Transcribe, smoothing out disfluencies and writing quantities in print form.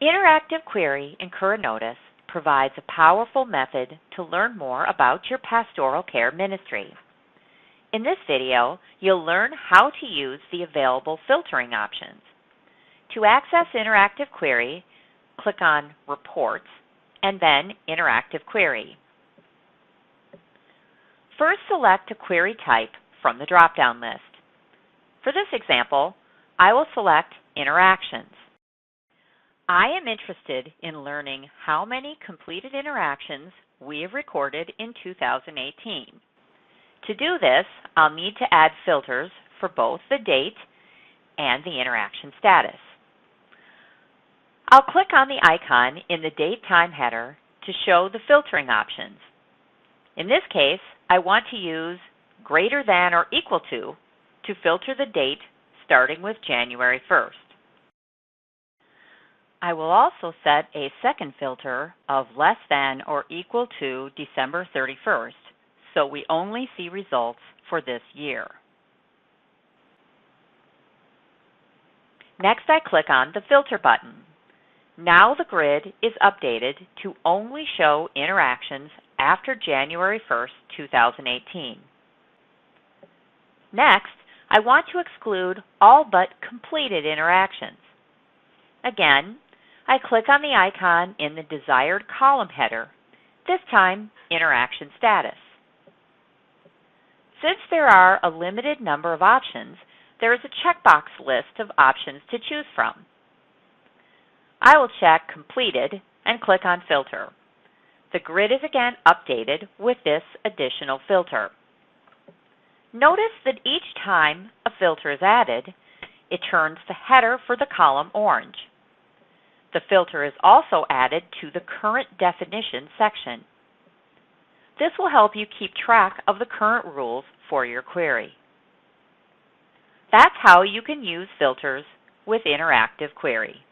Interactive Query in Curanotis provides a powerful method to learn more about your pastoral care ministry. In this video, you'll learn how to use the available filtering options. To access Interactive Query, click on Reports and then Interactive Query. First, select a query type from the drop-down list. For this example, I will select Interactions. I am interested in learning how many completed interactions we have recorded in 2018. To do this, I'll need to add filters for both the date and the interaction status. I'll click on the icon in the Date/Time header to show the filtering options. In this case, I want to use greater than or equal to filter the date starting with January 1st. I will also set a second filter of less than or equal to December 31st, so we only see results for this year. Next, I click on the Filter button. Now the grid is updated to only show interactions after January 1st, 2018. Next, I want to exclude all but completed interactions. Again, I click on the icon in the desired column header, this time Interaction Status. Since there are a limited number of options, there is a checkbox list of options to choose from. I will check Completed and click on Filter. The grid is again updated with this additional filter. Notice that each time a filter is added, it turns the header for the column orange. The filter is also added to the Current Definition section. This will help you keep track of the current rules for your query. That's how you can use filters with Interactive Query.